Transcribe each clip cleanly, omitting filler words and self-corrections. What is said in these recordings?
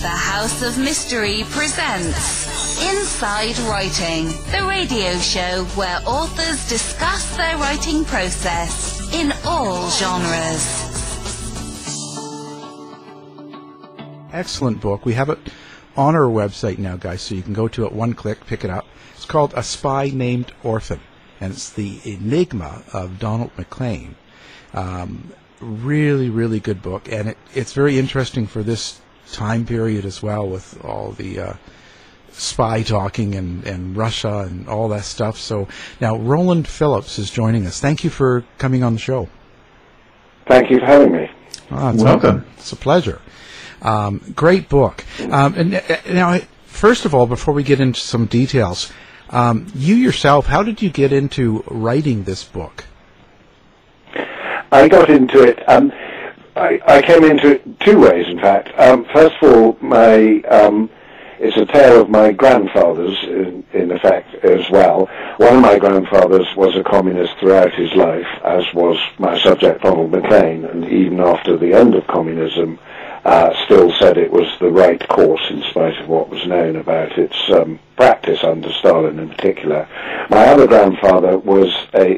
The House of Mystery presents Inside Writing, the radio show where authors discuss their writing process in all genres. Excellent book. We have it on our website now, guys, so you can go to it one click, pick it up. It's called A Spy Named Orphan, and it's the enigma of Donald McLean. Really, really good book, and it's very interesting for this time period as well, with all the spy talking and Russia and all that stuff. So now Roland Phillips is joining us. Thank you for coming on the show. Thank you for having me. Welcome. It's a pleasure. Great book. And now, first of all, before we get into some details, you yourself, how did you get into writing this book? I got into it. I came into it two ways, in fact. First of all, it's a tale of my grandfather's, in effect, as well. One of my grandfathers was a communist throughout his life, as was my subject, Donald McLean, and even after the end of communism, still said it was the right course in spite of what was known about its practice under Stalin in particular. My other grandfather was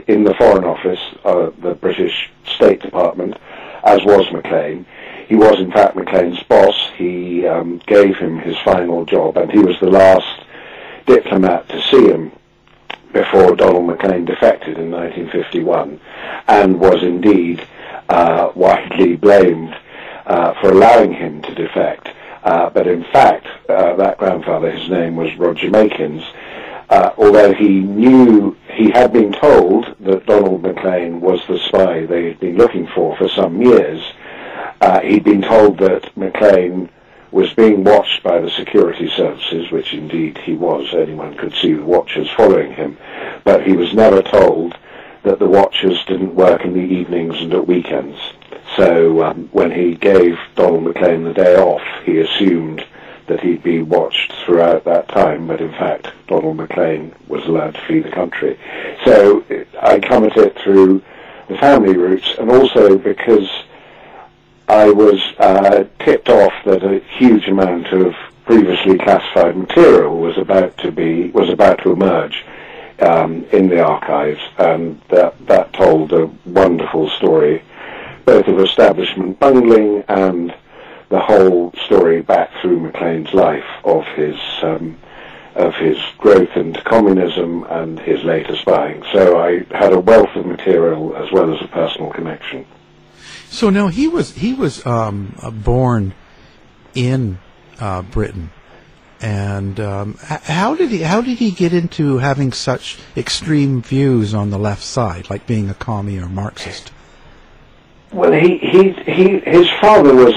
in the Foreign Office, the British State Department, as was McLean. He was, in fact, McLean's boss. He gave him his final job, and he was the last diplomat to see him before Donald McLean defected in 1951, and was indeed widely blamed for allowing him to defect. But in fact, that grandfather, his name was Roger Makins, although he had been told that Donald McLean was the spy they had been looking for some years. He'd been told that McLean was being watched by the security services, which indeed he was. Anyone could see the watchers following him. But he was never told that the watchers didn't work in the evenings and at weekends. So when he gave Donald McLean the day off, he assumed that he'd be watched throughout that time, but in fact Donald McLean was allowed to flee the country. So I come at it through the family roots, and also because I was tipped off that a huge amount of previously classified material was about to emerge in the archives, and that told a wonderful story, both of establishment bungling and the whole story back through McLean's life of his growth into communism and his later spying. So I had a wealth of material as well as a personal connection. So now he was born in Britain, and how did he get into having such extreme views on the left side, like being a commie or Marxist? Well, his father was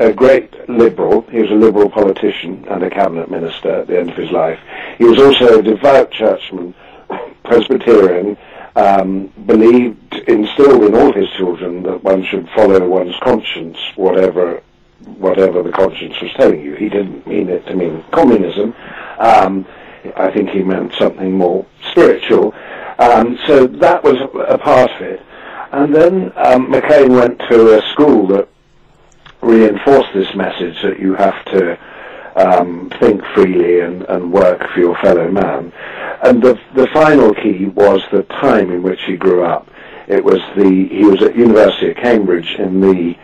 a great liberal. He was a liberal politician and a cabinet minister at the end of his life. He was also a devout churchman, Presbyterian, instilled in all his children that one should follow one's conscience, whatever the conscience was telling you. He didn't mean it to mean communism. I think he meant something more spiritual. So that was a part of it. And then McLean went to a school that reinforced this message that you have to think freely and work for your fellow man. And the final key was the time in which he grew up. He was at University of Cambridge in the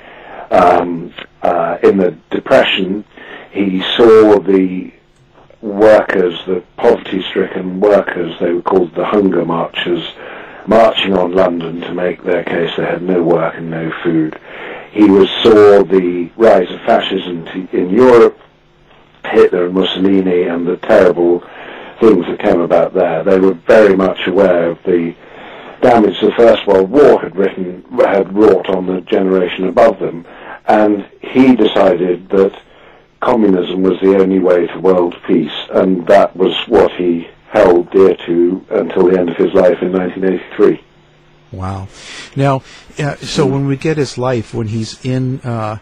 Depression. He saw the workers, the poverty-stricken workers, they were called the hunger marchers, marching on London to make their case. They had no work and no food. He saw the rise of fascism in Europe, Hitler and Mussolini, and the terrible things that came about there. They were very much aware of the damage the First World War had wrought on the generation above them, and he decided that communism was the only way to world peace, and that was what he held dear to until the end of his life in 1983. Wow. Now, so when we get his life, when he's in the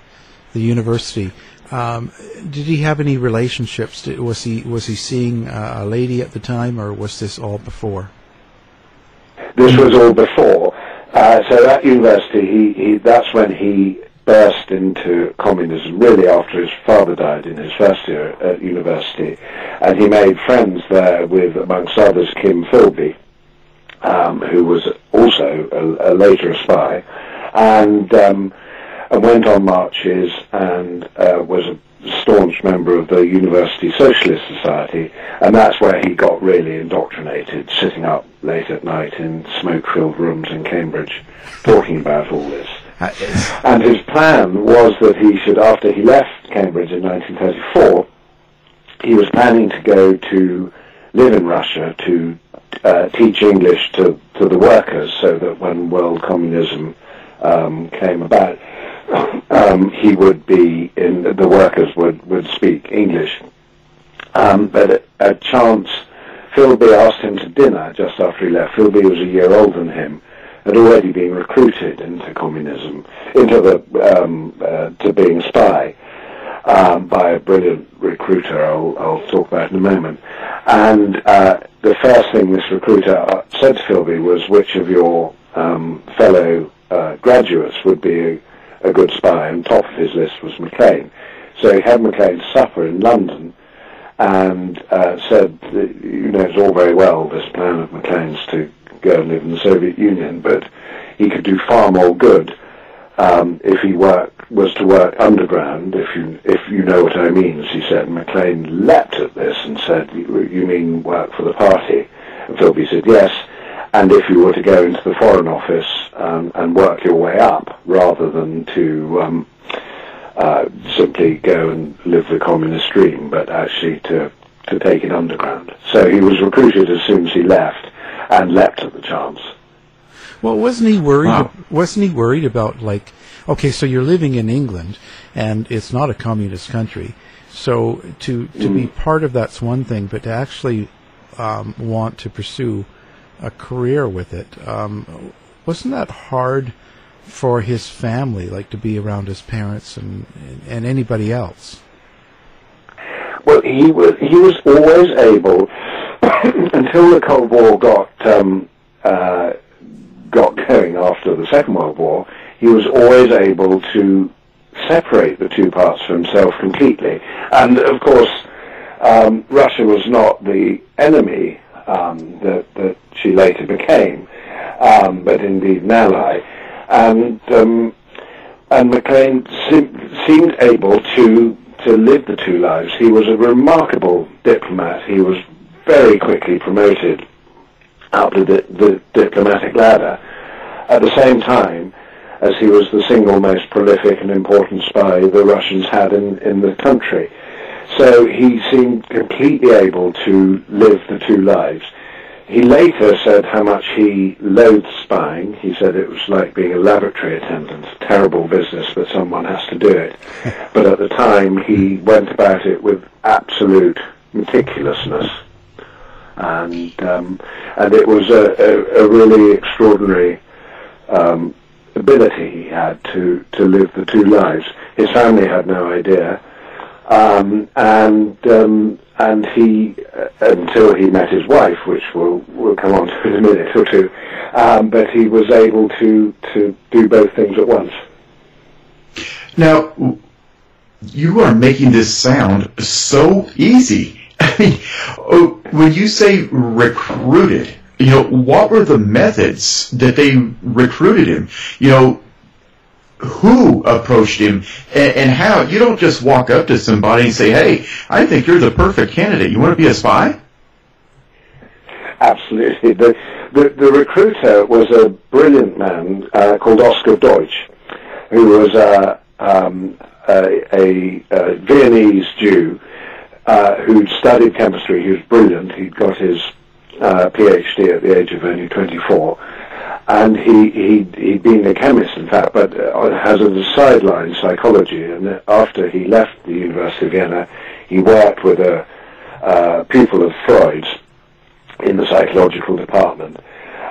university, did he have any relationships? Was he seeing a lady at the time, or was this all before? This was all before. So at university, that's when he burst into communism really after his father died in his first year at university, and he made friends there with, amongst others, Kim Philby, who was also a later spy, and went on marches and was a staunch member of the University Socialist Society, and that's where he got really indoctrinated, sitting up late at night in smoke-filled rooms in Cambridge, talking about all this. And his plan was that he should, after he left Cambridge in 1934, he was planning to go to live in Russia to teach English to the workers, so that when world communism came about, he would be in, the workers would speak English. But a chance, Philby asked him to dinner just after he left. Philby was a year older than him, had already been recruited into communism, into to being a spy by a brilliant recruiter I'll talk about in a moment. And the first thing this recruiter said to Philby was, which of your fellow graduates would be a good spy, and top of his list was Maclean. So he had Maclean's supper in London and said, it's all very well, this plan of Maclean's to go and live in the Soviet Union, but he could do far more good if he was to work underground, if you know what I mean, as he said. And Maclean leapt at this and said, you mean work for the party? And Philby said, yes. And if you were to go into the Foreign Office and work your way up, rather than to simply go and live the communist dream, but actually to take it underground. So he was recruited as soon as he left, and leapt at the chance. Well, wasn't he worried? Wow. Wasn't he worried about, like, okay, so you're living in England, and it's not a communist country, so to be part of that's one thing, but to actually want to pursue a career with it, wasn't that hard for his family, like to be around his parents and anybody else? Well, he was always able, until the Cold War got going after the Second World War, he was always able to separate the two parts for himself completely. And of course, Russia was not the enemy that she later became, but indeed an ally. And Maclean seemed able to live the two lives. He was a remarkable diplomat. He was very quickly promoted up the diplomatic ladder, at the same time as he was the single most prolific and important spy the Russians had in the country. So he seemed completely able to live the two lives. He later said how much he loathed spying. He said it was like being a laboratory attendant, a terrible business, but someone has to do it. But at the time, he went about it with absolute meticulousness. And it was a really extraordinary ability he had to live the two lives. His family had no idea. And he, until he met his wife, which we'll come on to in a minute or two, but he was able to do both things at once. Now, you are making this sound so easy. I mean, when you say recruited, what were the methods that they recruited him? Who approached him and how? You don't just walk up to somebody and say, hey, I think you're the perfect candidate. You want to be a spy? Absolutely. The recruiter was a brilliant man called Oscar Deutsch, who was a Viennese Jew who'd studied chemistry. He was brilliant. He'd got his PhD at the age of only 24. And he'd been a chemist, in fact, but has a sideline psychology. And after he left the University of Vienna, he worked with a pupil of Freud's in the psychological department.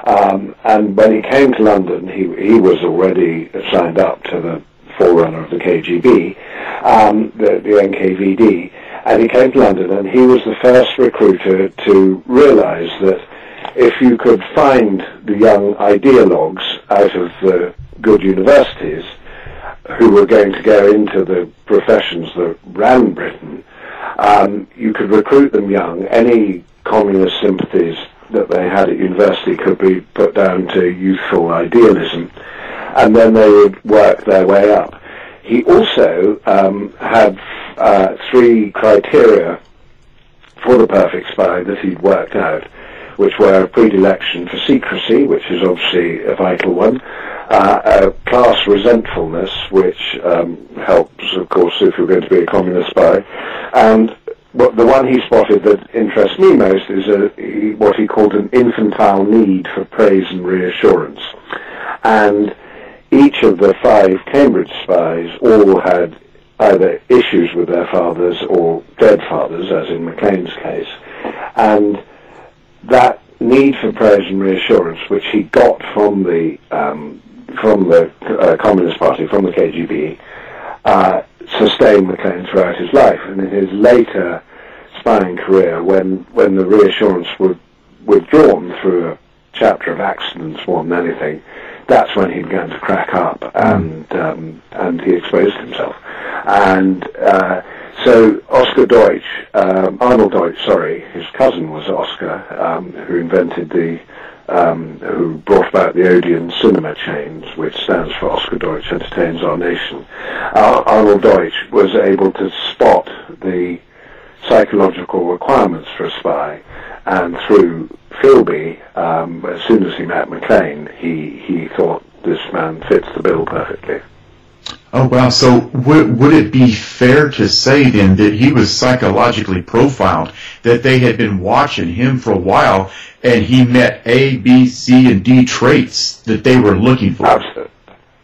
And when he came to London, he was already signed up to the forerunner of the KGB, the NKVD. And he came to London, and he was the first recruiter to realize that if you could find the young ideologues out of the good universities who were going to go into the professions that ran Britain, you could recruit them young. Any communist sympathies that they had at university could be put down to youthful idealism, and then they would work their way up. He also had 3 criteria for the perfect spy that he'd worked out, which were a predilection for secrecy, which is obviously a vital one, a class resentfulness, which helps, of course, if you're going to be a communist spy, and the one he spotted that interests me most is what he called an infantile need for praise and reassurance. And each of the 5 Cambridge spies all had either issues with their fathers or dead fathers, as in Maclean's case. And that need for praise and reassurance, which he got from the Communist Party, from the KGB, sustained Maclean throughout his life. And in his later spying career, when the reassurance was withdrawn through a chapter of accidents more than anything, that's when he began to crack up, and he exposed himself. And so Oscar Deutsch, Arnold Deutsch, his cousin was Oscar, who invented who brought about the Odeon cinema chains, which stands for Oscar Deutsch Entertains Our Nation. Arnold Deutsch was able to spot the psychological requirements for a spy, and through Philby, as soon as he met Maclean, he thought this man fits the bill perfectly. Oh, wow. So would it be fair to say then that he was psychologically profiled, that they had been watching him for a while, and he met A, B, C, and D traits that they were looking for?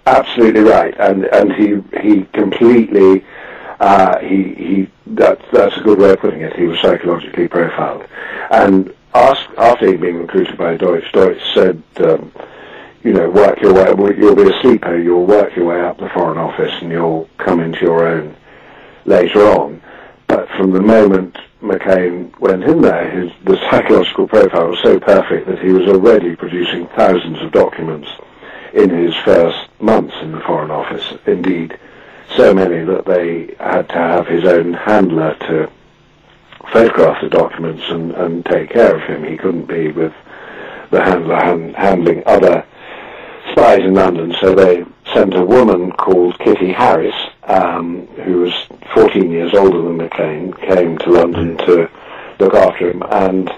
Absolutely right. And he completely, that's a good way of putting it. He was psychologically profiled. And after he'd been recruited by Deutsch said, work your way, you'll be a sleeper, you'll work your way up the Foreign Office and you'll come into your own later on. But from the moment Maclean went in there, the psychological profile was so perfect that he was already producing thousands of documents in his first months in the Foreign Office. Indeed, so many that they had to have his own handler to photograph the documents and take care of him. He couldn't be with the handler handling other spies in London, so they sent a woman called Kitty Harris, who was 14 years older than Maclean, came to London to look after him, and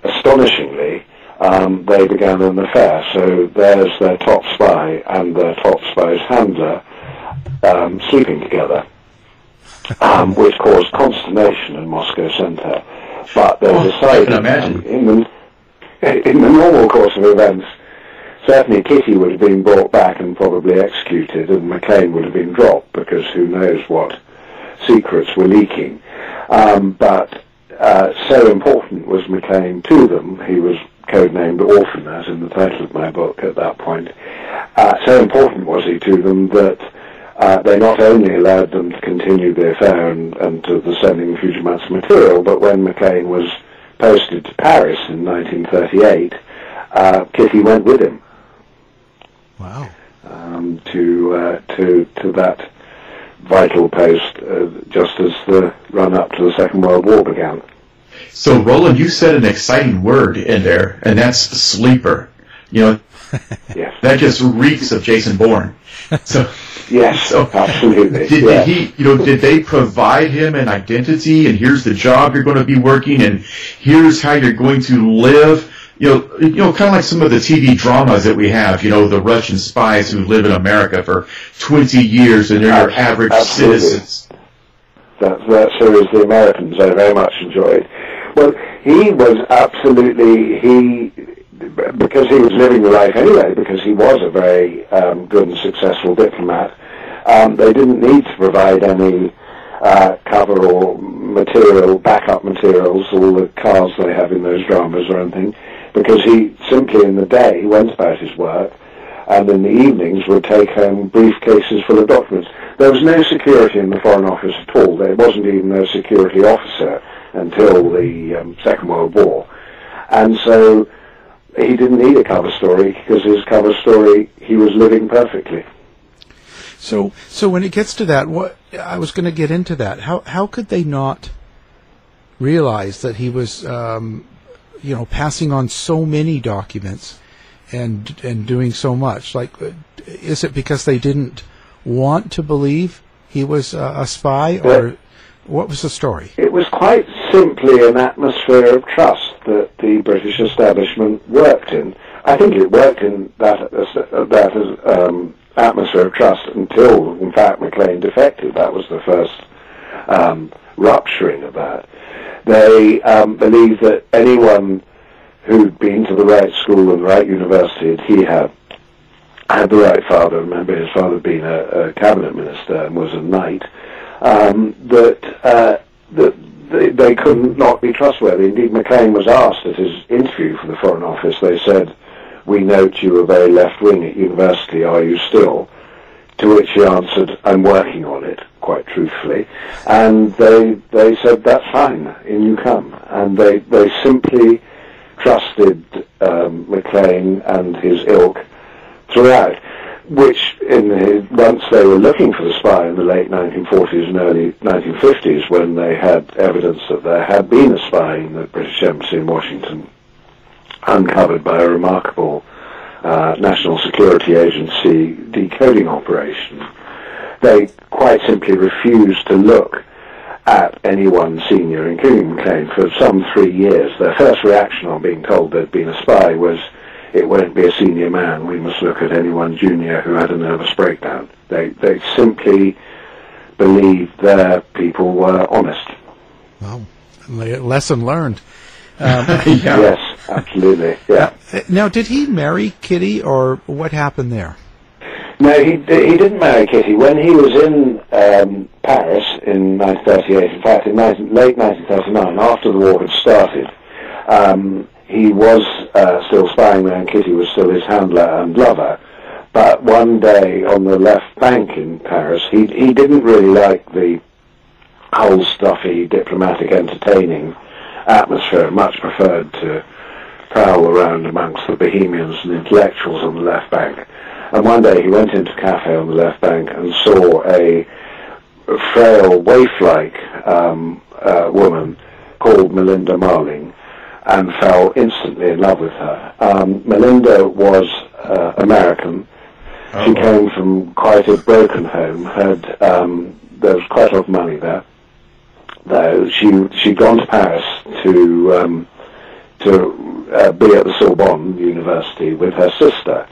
astonishingly, they began an affair. So there's their top spy and their top spy's handler sleeping together, which caused consternation in Moscow Centre. But they decided, in the normal course of events, certainly Kitty would have been brought back and probably executed, and Maclean would have been dropped, because who knows what secrets were leaking. But so important was Maclean to them, he was codenamed Orphan, as in the title of my book at that point. So important was he to them that they not only allowed them to continue the affair and to the sending of huge amounts of material, but when Maclean was posted to Paris in 1938, Kitty went with him. Wow. To that vital post, just as the run-up to the Second World War began. So, Roland, you said an exciting word in there, and that's sleeper. Yes. That just reeks of Jason Bourne. So, yes, so absolutely. Did they provide him an identity, and here's the job you're going to be working, and here's how you're going to live? Kind of like some of the TV dramas that we have, the Russian spies who live in America for 20 years and they're your average citizens. That series, The Americans, I very much enjoyed. Well, he was absolutely, because he was living the life anyway, because he was a very good and successful diplomat, they didn't need to provide any cover or backup materials, all the cars they have in those dramas or anything, because he simply in the day went about his work, and in the evenings would take home briefcases full of documents. There was no security in the Foreign Office at all. There wasn't even a security officer until the Second World War. And so he didn't need a cover story, because his cover story, he was living perfectly. So when it gets to that, what I was going to get into that. How could they not realize that he was, passing on so many documents and doing so much? Like, is it because they didn't want to believe he was a spy, or what was the story? It was quite simply an atmosphere of trust that the British establishment worked in. I think it worked in that atmosphere of trust until, in fact, McLean defected. That was the first rupturing of that. They believed that anyone who'd been to the right school and the right university, he had the right father. Remember, his father had been a cabinet minister and was a knight. That they could not be trustworthy. Indeed, McLean was asked at his interview for the Foreign Office. They said, "We note you were very left-wing at university. Are you still?" To which he answered, "I'm working on it," quite truthfully. And they said, "That's fine, in you come." And they simply trusted McLean and his ilk throughout, which once they were looking for the spy in the late 1940s and early 1950s, when they had evidence that there had been a spy in the British Embassy in Washington, uncovered by a remarkable National Security Agency decoding operation, they quite simply refused to look at anyone senior, including McLean, for some 3 years. Their first reaction on being told there'd been a spy was, "It won't be a senior man, we must look at anyone junior who had a nervous breakdown." They simply believed their people were honest. Well, lesson learned. Yes, absolutely. Yeah. Now, did he marry Kitty, or what happened there? No, he didn't marry Kitty. When he was in Paris in 1938, in fact, in late 1939, after the war had started, he was still spying there, and Kitty was still his handler and lover. But one day on the left bank in Paris, he didn't really like the whole stuffy, diplomatic, entertaining atmosphere, much preferred to prowl around amongst the bohemians and intellectuals on the left bank. And one day he went into a cafe on the left bank and saw a frail, waif-like woman called Melinda Marling, and fell instantly in love with her. Melinda was American. Oh. She came from quite a broken home. There was quite a lot of money there, though. She'd gone to Paris to be at the Sorbonne University with her sister.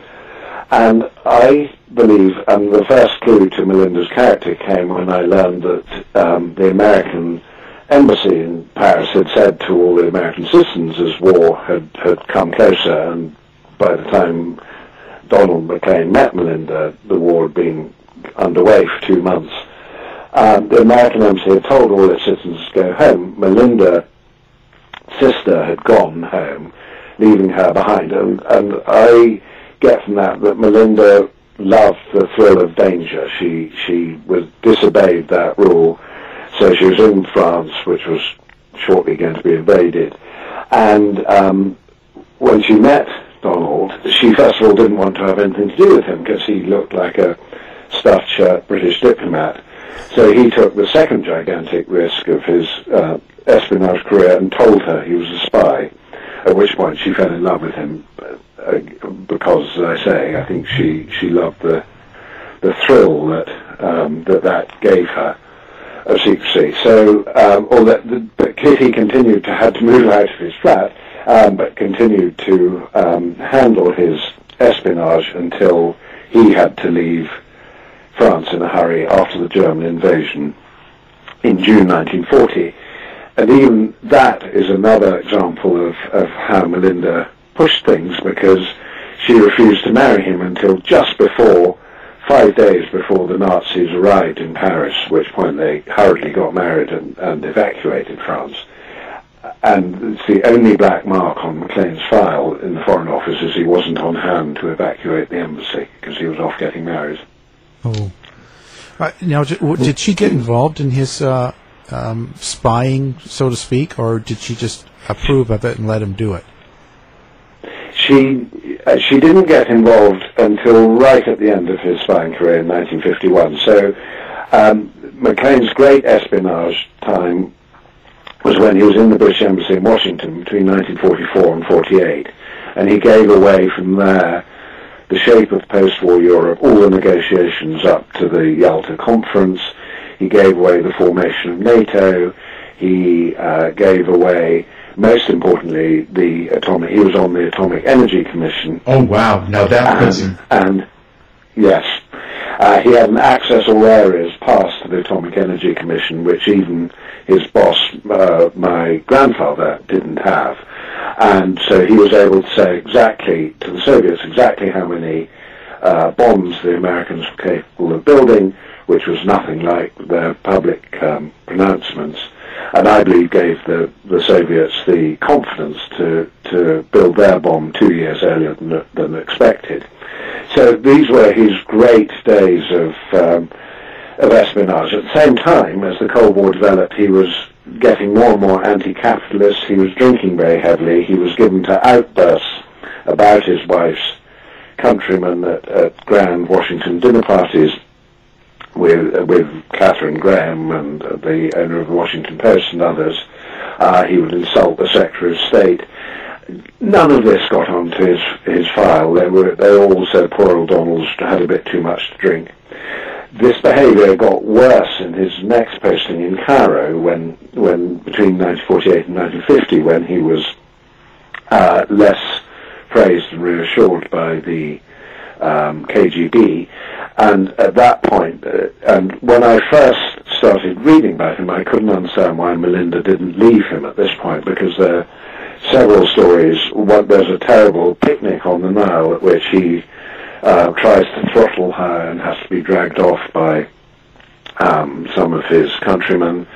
And I believe, and the first clue to Melinda's character came when I learned that the American embassy in Paris had said to all the American citizens, as war had come closer, and by the time Donald McLean met Melinda, the war had been underway for 2 months. The American embassy had told all its citizens to go home. Melinda's sister had gone home, leaving her behind, and I get from that Melinda loved the thrill of danger. She disobeyed that rule, so she was in France, which was shortly going to be invaded. And when she met Donald, she first of all didn't want to have anything to do with him because he looked like a stuffed shirt British diplomat. So he took the second gigantic risk of his espionage career and told her he was a spy, at which point she fell in love with him because, as I say, I think she loved the thrill that gave her of secrecy. So, but Kitty continued to have to move out of his flat, but continued to handle his espionage until he had to leave France in a hurry after the German invasion in June 1940. And even that is another example of how Melinda pushed things, because she refused to marry him until just before, 5 days before the Nazis arrived in Paris, at which point they hurriedly got married and evacuated France. And it's the only black mark on McLean's file in the Foreign Office is he wasn't on hand to evacuate the embassy because he was off getting married. Oh. Now, did she get involved in his spying, so to speak, or did she just approve of it and let him do it? she didn't get involved until right at the end of his spying career in 1951. So McLean's great espionage time was when he was in the British Embassy in Washington between 1944 and 48, and he gave away from there the shape of post-war Europe, all the negotiations up to the Yalta Conference. He gave away the formation of NATO. He gave away, most importantly, he was on the Atomic Energy Commission. Oh, wow. Now that puts him... And, yes. He had an access all areas pass to the Atomic Energy Commission, which even his boss, my grandfather, didn't have. And so he was able to say exactly, to the Soviets, exactly how many bombs the Americans were capable of building, which was nothing like their public pronouncements. And I believe gave the Soviets the confidence to build their bomb 2 years earlier than expected. So these were his great days of espionage. At the same time, as the Cold War developed, he was getting more and more anti-capitalist. He was drinking very heavily. He was given to outbursts about his wife's countrymen at grand Washington dinner parties with Catherine Graham and the owner of the Washington Post and others. He would insult the Secretary of State. None of this got onto his file. They all said poor old Donald's had a bit too much to drink. This behaviour got worse in his next posting in Cairo, when between 1948 and 1950, when he was less praised and reassured by the KGB. And at that point, and when I first started reading about him, I couldn't understand why Melinda didn't leave him at this point, because there are several stories. There's a terrible picnic on the Nile at which he tries to throttle her and has to be dragged off by some of his countrymen.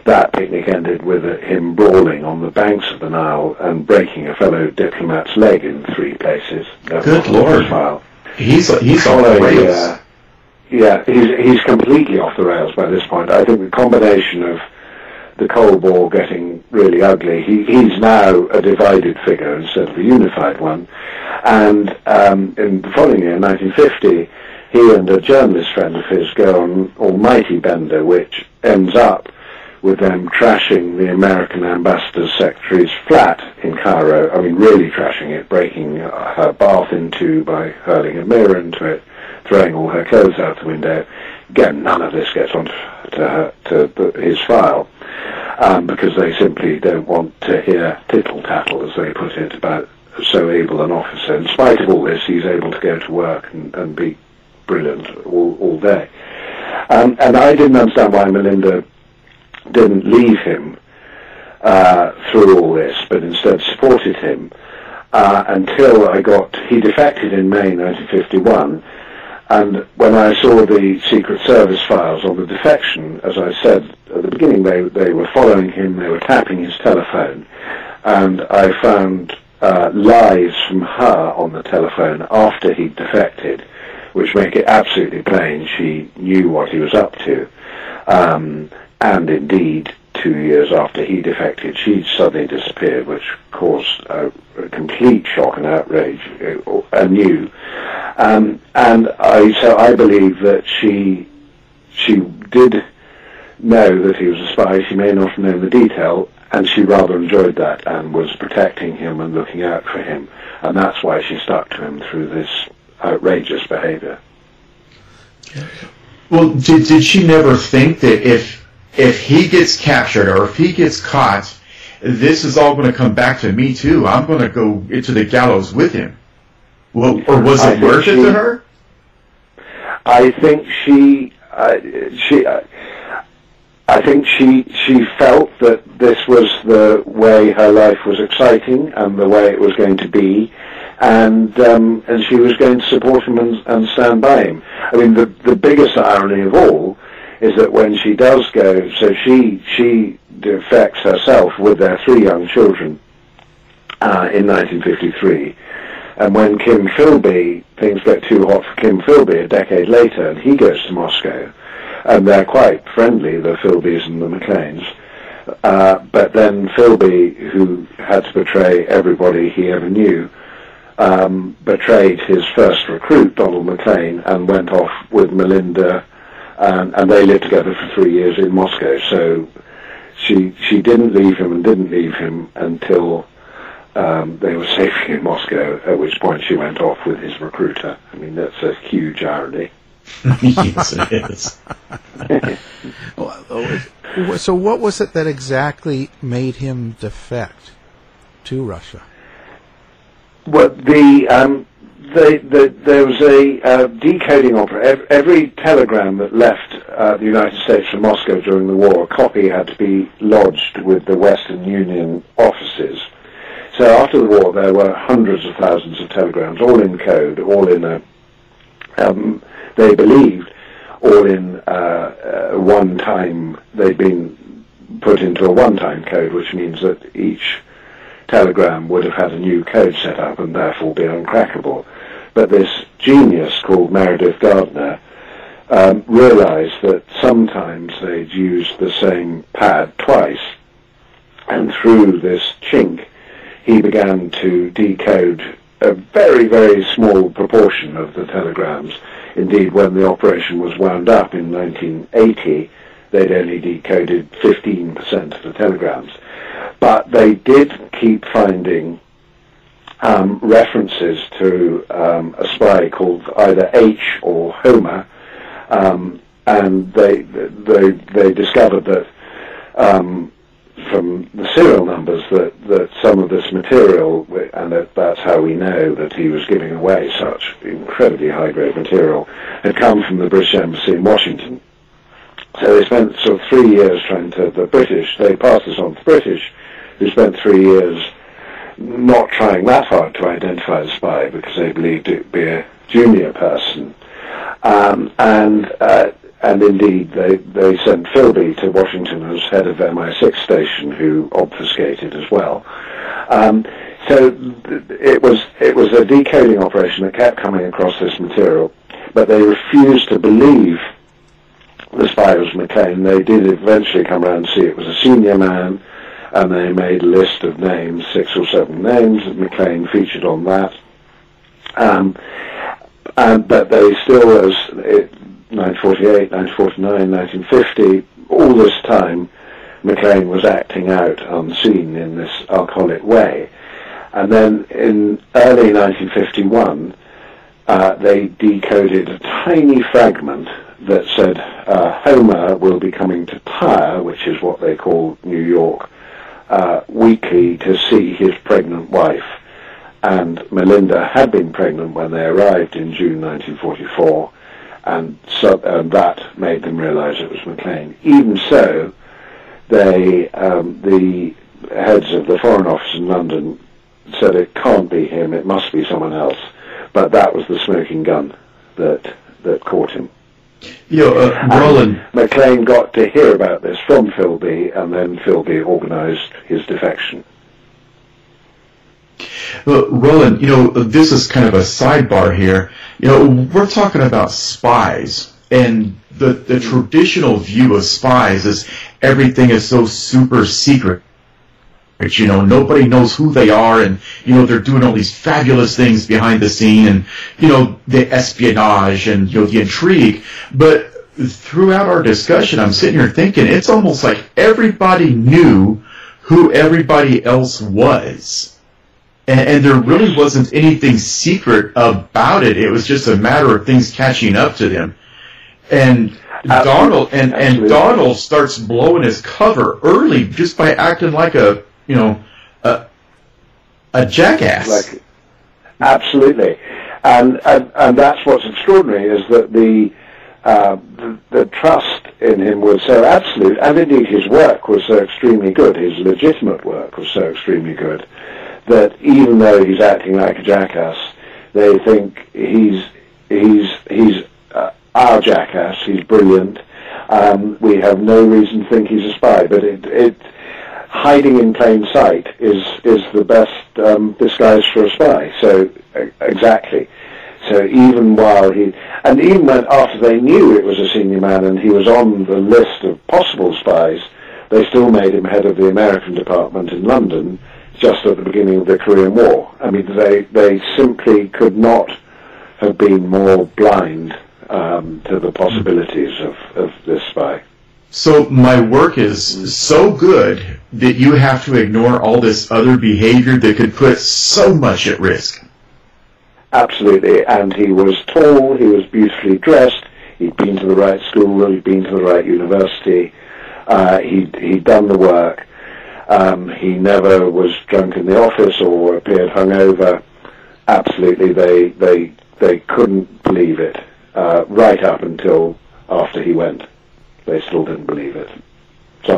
That picnic ended with him brawling on the banks of the Nile and breaking a fellow diplomat's leg in 3 places. Good Lord. Trial. He's off the rails. Yeah, he's completely off the rails by this point. I think the combination of the Cold War getting really ugly, he's now a divided figure instead of a unified one. And in the following year, 1950, he and a journalist friend of his go on almighty bender, which ends up with them trashing the American ambassador's secretary's flat in Cairo. I mean, really trashing it, breaking her bath in two by hurling a mirror into it, throwing all her clothes out the window. Again, none of this gets onto his file, because they simply don't want to hear tittle-tattle, as they put it, about so able an officer. In spite of all this, he's able to go to work and be brilliant all day. And I didn't understand why Melinda didn't leave him through all this, but instead supported him until he defected in May 1951. And when I saw the Secret Service files on the defection, as I said at the beginning, they were following him, they were tapping his telephone, and I found lies from her on the telephone after he'd defected, which make it absolutely plain she knew what he was up to. And indeed, 2 years after he defected, she suddenly disappeared, which caused a complete shock and outrage anew. So I believe that she did know that he was a spy. She may not have known the detail, and she rather enjoyed that and was protecting him and looking out for him. And that's why she stuck to him through this outrageous behavior. Well, did she never think that if he gets captured or if he gets caught, this is all going to come back to me too? I'm going to go into the gallows with him. Well, or was it worth it to her? I think she felt that this was the way her life was exciting and the way it was going to be, and she was going to support him and stand by him. I mean, the biggest irony of all is that when she does go, so she defects herself with their 3 young children in 1953, and when Kim Philby, things get too hot for Kim Philby a decade later, and he goes to Moscow, and they're quite friendly, the Philbys and the McLeans, but then Philby, who had to betray everybody he ever knew, betrayed his first recruit, Donald McLean, and went off with Melinda, and they lived together for 3 years in Moscow. So she didn't leave him until they were safely in Moscow, at which point she went off with his recruiter. I mean, that's a huge irony. Yes, it is. So what was it that exactly made him defect to Russia? Well, there was a decoding opera. Every telegram that left the United States from Moscow during the war, a copy had to be lodged with the Western Union offices. So after the war, there were hundreds of thousands of telegrams, all in code, all in they believed, all in one time. They'd been put into a one-time code, which means that each telegram would have had a new code set up and therefore be uncrackable. But this genius called Meredith Gardner realized that sometimes they'd used the same pad twice, and through this chink he began to decode a very, very small proportion of the telegrams. Indeed, when the operation was wound up in 1980, they'd only decoded 15% of the telegrams. But they did keep finding references to a spy called either H or Homer, and they discovered that from the serial numbers that some of this material, and that's how we know that he was giving away such incredibly high-grade material, had come from the British Embassy in Washington. So they spent sort of 3 years they passed this on to the British, who spent 3 years not trying that hard to identify the spy because they believed it would be a junior person. And indeed, they sent Philby to Washington as head of MI6 station, who obfuscated as well. So it was a decoding operation that kept coming across this material, but they refused to believe the spy was McLean. They did eventually come around and see it was a senior man, and they made a list of names, 6 or 7 names, and McLean featured on that. But they still, as 1948, 1949, 1950, all this time, McLean was acting out unseen in this alcoholic way. And then in early 1951, they decoded a tiny fragment that said Homer will be coming to Tyre, which is what they call New York, weekly to see his pregnant wife. And Melinda had been pregnant when they arrived in June 1944, and that made them realize it was McLean. Even so, the heads of the Foreign Office in London said it can't be him, it must be someone else. But that was the smoking gun that caught him. Roland, McLean got to hear about this from Philby, and then Philby organized his defection. Roland, this is kind of a sidebar here. We're talking about spies, and the traditional view of spies is everything is so super secret. Nobody knows who they are, and, they're doing all these fabulous things behind the scene, and, the espionage and, the intrigue. But throughout our discussion, I'm sitting here thinking it's almost like everybody knew who everybody else was. And there really wasn't anything secret about it. It was just a matter of things catching up to them. And Donald starts blowing his cover early just by acting like a jackass. Absolutely, and that's what's extraordinary, is that the trust in him was so absolute, and indeed his work was so extremely good. His legitimate work was so extremely good that even though he's acting like a jackass, they think he's our jackass. He's brilliant. We have no reason to think he's a spy, but hiding in plain sight is the best disguise for a spy. So exactly. So even even when after they knew it was a senior man and he was on the list of possible spies, they still made him head of the American department in London, just at the beginning of the Korean War. I mean, they simply could not have been more blind to the possibilities of this spy. So my work is so good that you have to ignore all this other behavior that could put so much at risk. Absolutely, and he was tall, he was beautifully dressed, he'd been to the right school, he'd been to the right university, he'd done the work, he never was drunk in the office or appeared hungover. Absolutely, they couldn't believe it, right up until after he went. They still didn't believe it.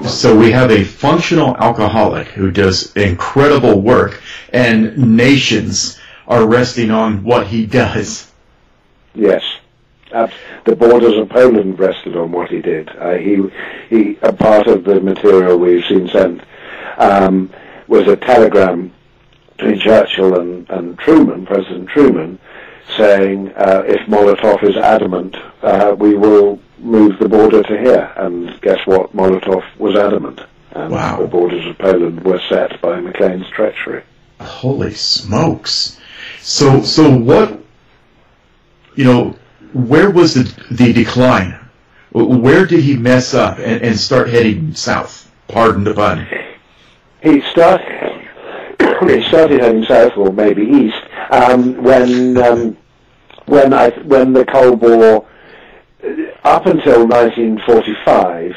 So we have a functional alcoholic who does incredible work, and nations are resting on what he does. Yes. The borders of Poland rested on what he did. He a part of the material we've seen sent was a telegram between Churchill and Truman, President Truman, saying, if Molotov is adamant, we will move the border to here. And guess what? Molotov was adamant. And wow. The borders of Poland were set by McLean's treachery. Holy smokes. So what, where was the decline? Where did he mess up and start heading south? Pardon the pun. He started heading south, or maybe east, when the Cold War, up until 1945,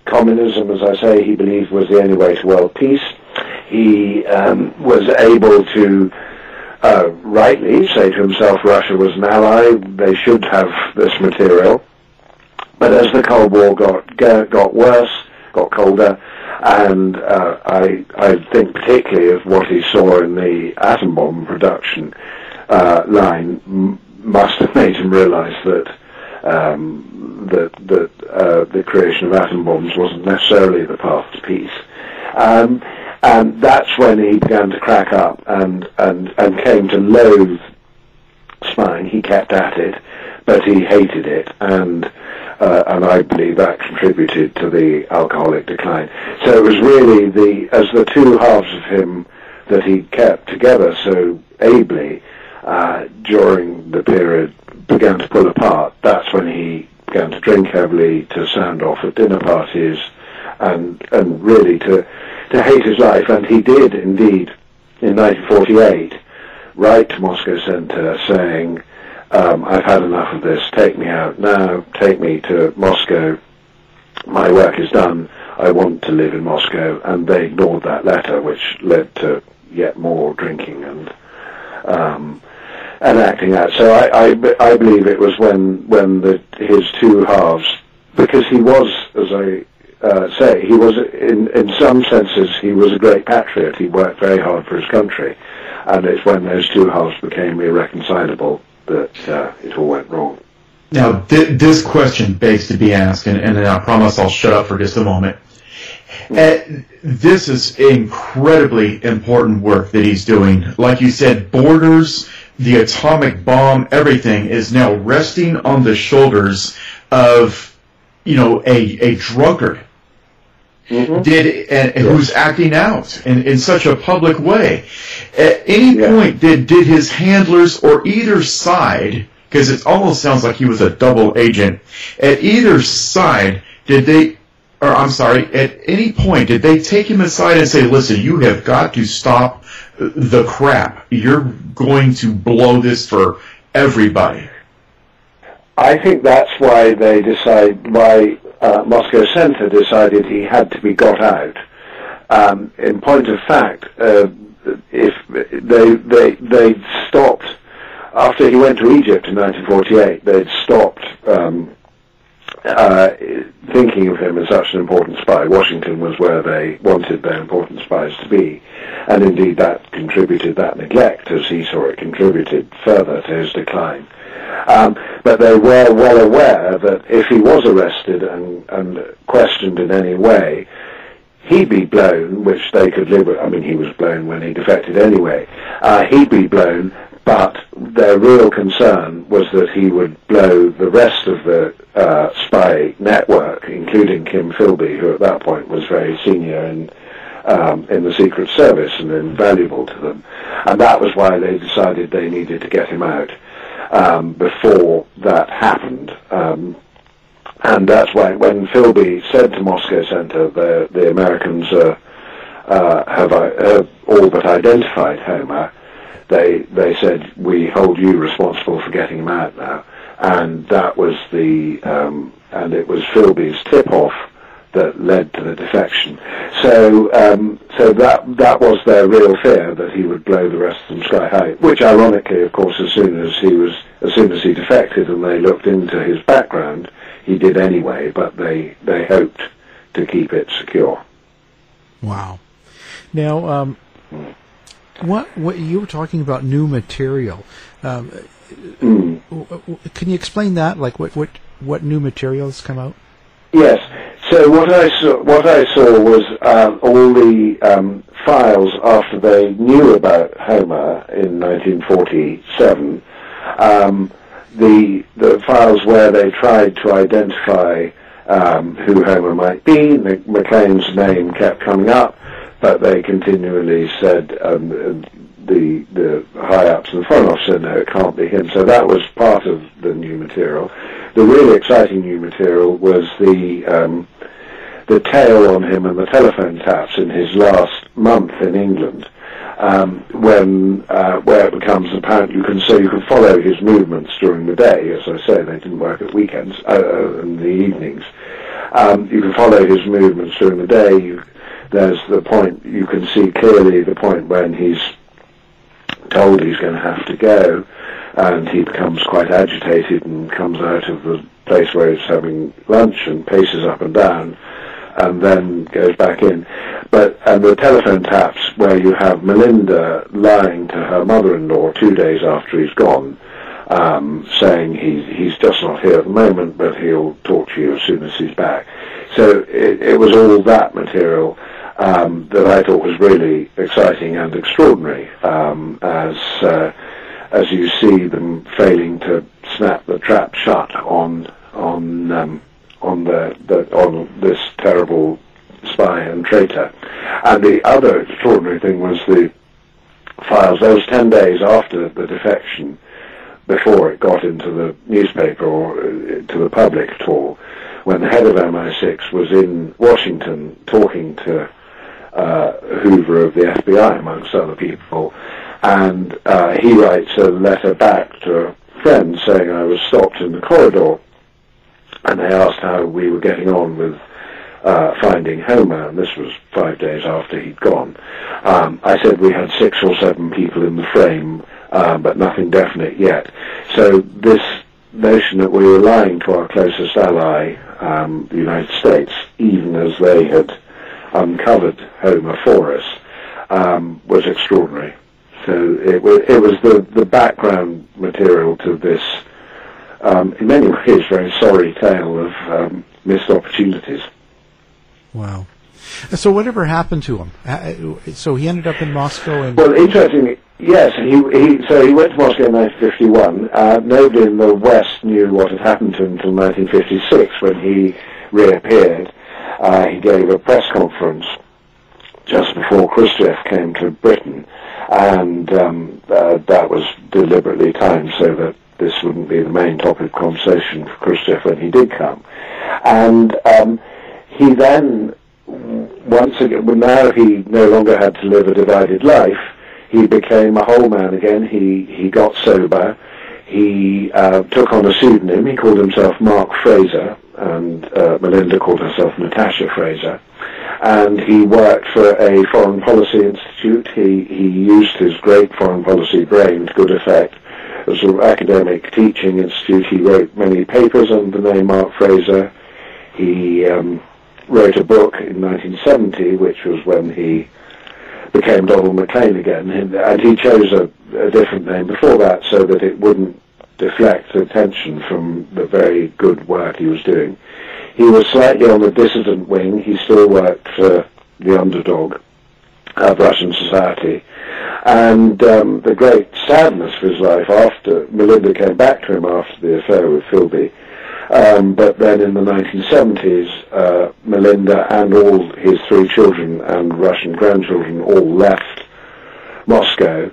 communism, as I say, he believed was the only way to world peace. He was able to rightly say to himself Russia was an ally, they should have this material. But as the Cold War got worse, got colder, and I think particularly of what he saw in the atom bomb production line must have made him realize that the creation of atom bombs wasn't necessarily the path to peace. And that's when he began to crack up and came to loathe spying. He kept at it, but he hated it, and I believe that contributed to the alcoholic decline. So it was really as the two halves of him that he kept together so ably during the period began to pull apart. That's when he began to drink heavily, to sound off at dinner parties, and really to hate his life. And he did indeed in 1948 write to Moscow Center saying, I've had enough of this, take me out now, take me to Moscow, my work is done, I want to live in Moscow. And they ignored that letter, which led to yet more drinking and acting out. So I believe it was when his two halves, because he was, as I say, he was in some senses he was a great patriot. He worked very hard for his country, and it's when those two halves became irreconcilable that it all went wrong. Now, this question begs to be asked, and I promise I'll shut up for just a moment. This is incredibly important work that he's doing. Like you said, borders, the atomic bomb, everything is now resting on the shoulders of, a drunkard. Mm-hmm. Who's acting out in such a public way. At any point, did his handlers or either side, because it almost sounds like he was a double agent, at either side, at any point, did they take him aside and say, listen, you have got to stop the crap. You're going to blow this for everybody. I think that's why Moscow Center decided he had to be got out. In point of fact, if they stopped after he went to Egypt in 1948, they'd stopped thinking of him as such an important spy. Washington was where they wanted their important spies to be, and indeed that neglect, as he saw it, contributed further to his decline. But they were well aware that if he was arrested and questioned in any way, he'd be blown, which they could live with. I mean, he was blown when he defected anyway. He'd be blown, but their real concern was that he would blow the rest of the spy network, including Kim Philby, who at that point was very senior in in the Secret Service and invaluable to them. And that was why they decided they needed to get him out before that happened. And that's why when Philby said to Moscow Center, the Americans have all but identified Homer, they said, we hold you responsible for getting him out now. And that was and it was Philby's tip-off that led to the defection. So that was their real fear, that he would blow the rest of them sky high. Which, ironically, of course, as soon as he defected and they looked into his background, he did anyway. But they hoped to keep it secure. Wow. Now, what you were talking about new material? Can you explain that? Like what new materials come out? Yes. So what I saw was all the files after they knew about Homer in 1947. The files where they tried to identify who Homer might be. McLean's name kept coming up, but they continually said the high-ups and the Foreign Office said, no, it can't be him. So that was part of the new material. The really exciting new material was the tale on him and the telephone taps in his last month in England, where it becomes apparent you can follow his movements during the day. As I say, they didn't work at weekends and the evenings. You can follow his movements during the day. There's the point, you can see clearly the point when he's told he's going to have to go, and he becomes quite agitated and comes out of the place where he's having lunch and paces up and down, and then goes back in. And the telephone taps where you have Melinda lying to her mother-in-law 2 days after he's gone, saying he's just not here at the moment, but he'll talk to you as soon as he's back. So it was all that material that I thought was really exciting and extraordinary, as you see them failing to snap the trap shut on this terrible spy and traitor. And the other extraordinary thing was the files. There was 10 days after the defection, before it got into the newspaper or to the public at all, when the head of MI6 was in Washington talking to Hoover of the FBI, amongst other people, and he writes a letter back to a friend saying, I was stopped in the corridor, and they asked how we were getting on with finding Homer, and this was 5 days after he'd gone. I said we had 6 or 7 people in the frame, but nothing definite yet. So this notion that we were lying to our closest ally, the United States, even as they had uncovered Homer for us, was extraordinary. So it was the background material to this, in many ways, very sorry tale of missed opportunities. Wow. So whatever happened to him? So he ended up in Moscow and... Well, interestingly, yes, he went to Moscow in 1951. Nobody in the West knew what had happened to him until 1956, when he reappeared. He gave a press conference just before Khrushchev came to Britain, and that was deliberately timed so that this wouldn't be the main topic of conversation for Khrushchev when he did come. And he then, once again, well, now he no longer had to live a divided life. He became a whole man again. He got sober. He took on a pseudonym. He called himself Mark Fraser, and Melinda called herself Natasha Fraser. And he worked for a foreign policy institute. He used his great foreign policy brain to good effect. It was an academic teaching institute. He wrote many papers under the name Mark Fraser. He wrote a book in 1970, which was when he became Donald McLean again, and he chose a different name before that so that it wouldn't deflect attention from the very good work he was doing. He was slightly on the dissident wing. He still worked for the underdog of Russian society. And the great sadness of his life, after Melinda came back to him after the affair with Philby, But then in the 1970s, Melinda and all his 3 children and Russian grandchildren all left Moscow.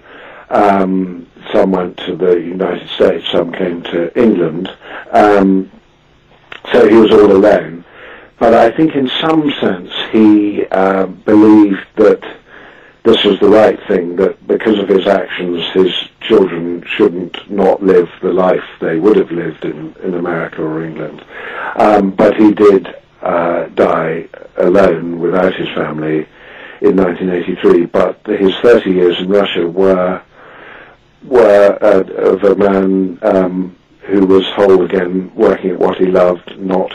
Some went to the United States, some came to England. So he was all alone. But I think in some sense he believed that this was the right thing, that because of his actions his children shouldn't not live the life they would have lived in America or England. But he did die alone without his family in 1983, but his 30 years in Russia were of a man who was whole again, working at what he loved, not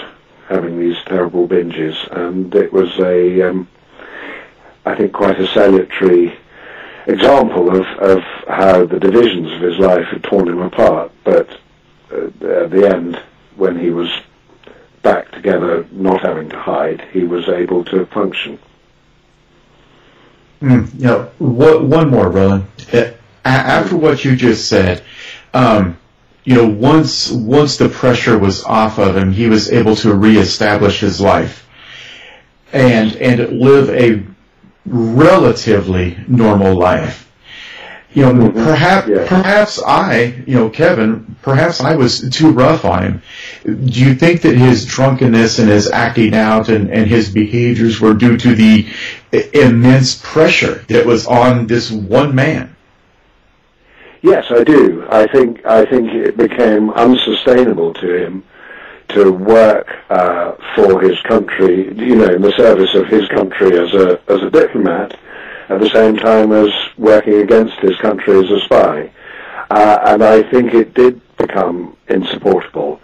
having these terrible binges, and it was I think quite a salutary example of how the divisions of his life had torn him apart, but at the end, when he was back together, not having to hide, he was able to function. One more, Roland. After what you just said, once the pressure was off of him, he was able to reestablish his life and live a relatively normal life. Perhaps I, Kevin, perhaps I was too rough on him. Do you think that his drunkenness and his acting out and his behaviors were due to the immense pressure that was on this one man? Yes, I do. I think it became unsustainable to him to work for his country, in the service of his country as a diplomat, at the same time as working against his country as a spy. And I think it did become insupportable.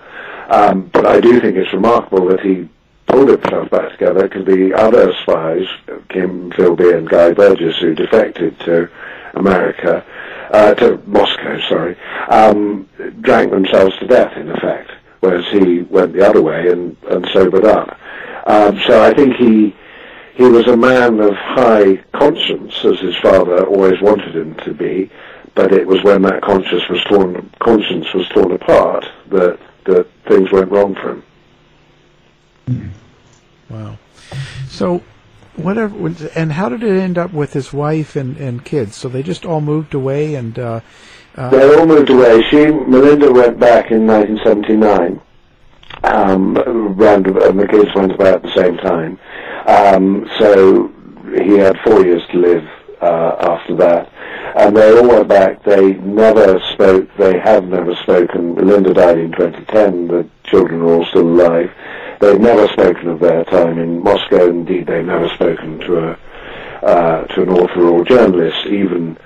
But I do think it's remarkable that he pulled himself back together, because the other spies, Kim Philby and Guy Burgess, who defected to America, to Moscow, drank themselves to death, in effect, whereas he went the other way and sobered up. So I think he was a man of high conscience, as his father always wanted him to be, but it was when that conscience was torn apart that things went wrong for him. Wow. So, and how did it end up with his wife and kids? So they just all moved away, and they all moved away. Melinda went back in 1979, and the kids went about at the same time. So he had 4 years to live after that, and they all went back. They never spoke. They have never spoken. Melinda died in 2010. The children are all still alive. They've never spoken of their time in Moscow. Indeed, they've never spoken to an author or journalist. Even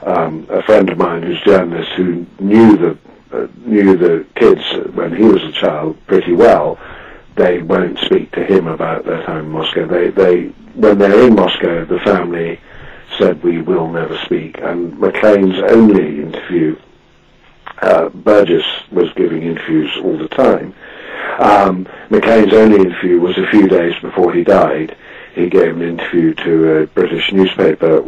a friend of mine who's a journalist, who knew the kids when he was a child pretty well, they won't speak to him about their time in Moscow. They when they're in Moscow, the family said, "We will never speak." And McLean's only interview, Burgess was giving interviews all the time. McLean's only interview was a few days before he died. He gave an interview to a British newspaper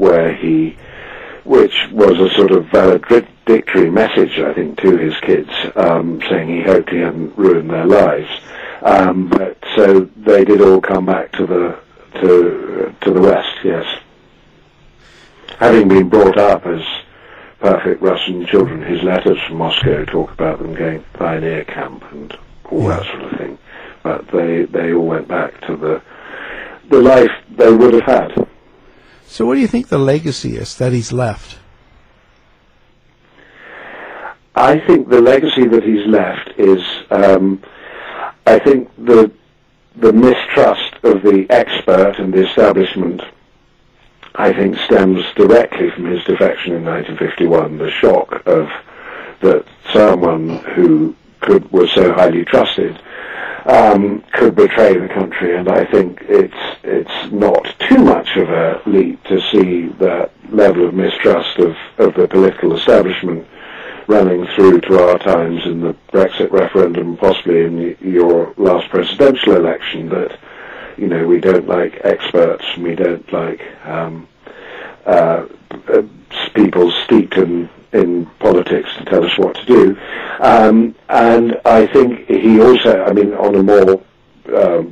which was a sort of valedictory message, I think, to his kids, saying he hoped he hadn't ruined their lives. But so they did all come back to the West, yes. Having been brought up as perfect Russian children, his letters from Moscow talk about them going to pioneer camp and all that sort of thing. But they all went back to the life they would have had. So what do you think the legacy is that he's left? I think the legacy that he's left is, I think the mistrust of the expert and the establishment, I think, stems directly from his defection in 1951. The shock of that someone who was so highly trusted could betray the country, and I think it's not too much of a leap to see that level of mistrust of the political establishment running through to our times in the Brexit referendum, possibly in your last presidential election, that we don't like experts, and we don't like people steeped in politics to tell us what to do. And I think he also, I mean, on a more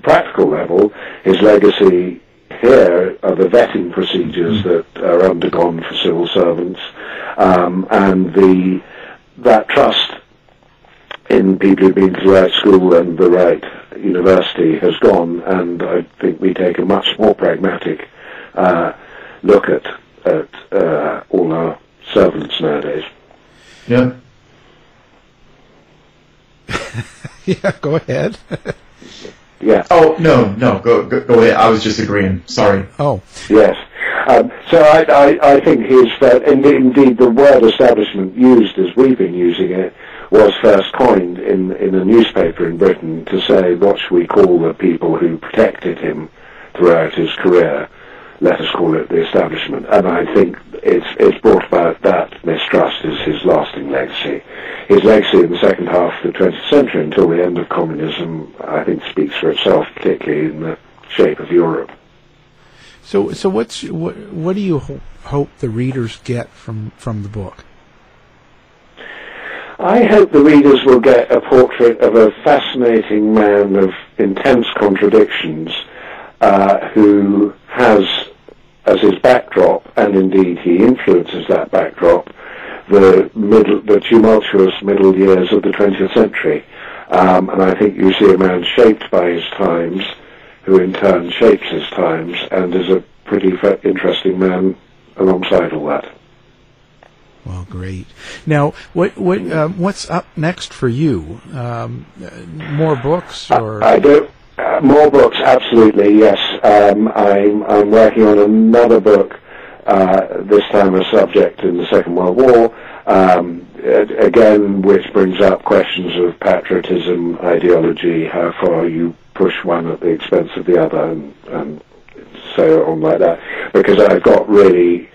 practical level, his legacy here are the vetting procedures that are undergone for civil servants, and that trust in people who've been to the right school and the right university has gone, and I think we take a much more pragmatic look at all our servants nowadays. Yeah. Yeah, go ahead. Yeah. Oh, no, go ahead. I was just agreeing. Sorry. Oh. Yes. So I think indeed the word establishment used as we've been using it was first coined in a newspaper in Britain to say, what should we call the people who protected him throughout his career? Let us call it the establishment. And I think it's brought about that mistrust is his lasting legacy. His legacy in the second half of the 20th century until the end of communism, I think, speaks for itself, particularly in the shape of Europe. So what do you hope the readers get from the book? I hope the readers will get a portrait of a fascinating man of intense contradictions, who has as his backdrop, and indeed he influences that backdrop, the tumultuous middle years of the 20th century. And I think you see a man shaped by his times, who in turn shapes his times, and is a pretty interesting man alongside all that. Well, great. Now, what's up next for you? More books, or I do. More books, absolutely, yes. I'm working on another book, this time a subject in the Second World War, again, which brings up questions of patriotism, ideology, how far you push one at the expense of the other, and so on like that. Because I've got really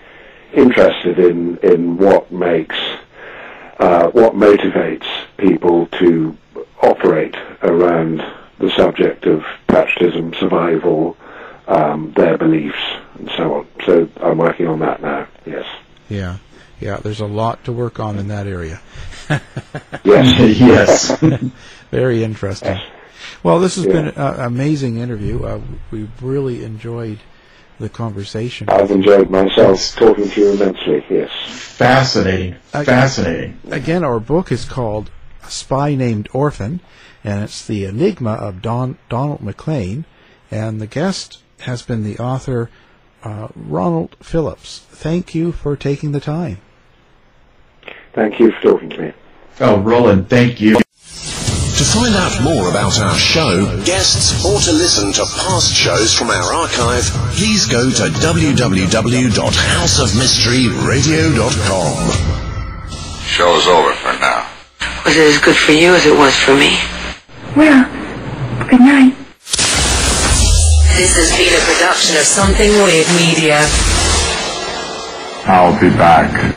interested in what motivates people to operate around the subject of patriotism, survival, their beliefs, and so on. So I'm working on that now, yes. Yeah, there's a lot to work on in that area. Yes. Yes. Very interesting. Yes. Well, this has been an amazing interview. We've really enjoyed the conversation. I've enjoyed myself talking to you immensely, yes. Fascinating. Again, our book is called A Spy Named Orphan, and it's the enigma of Donald McLean, and the guest has been the author Ronald Phillips. Thank you for taking the time. Thank you for talking to me. Oh, Roland, thank you. To find out more about our show, guests, or to listen to past shows from our archive, please go to www.houseofmysteryradio.com. Show's over for now. Was it as good for you as it was for me? Well, good night. This has been a production of Something Weird Media. I'll be back.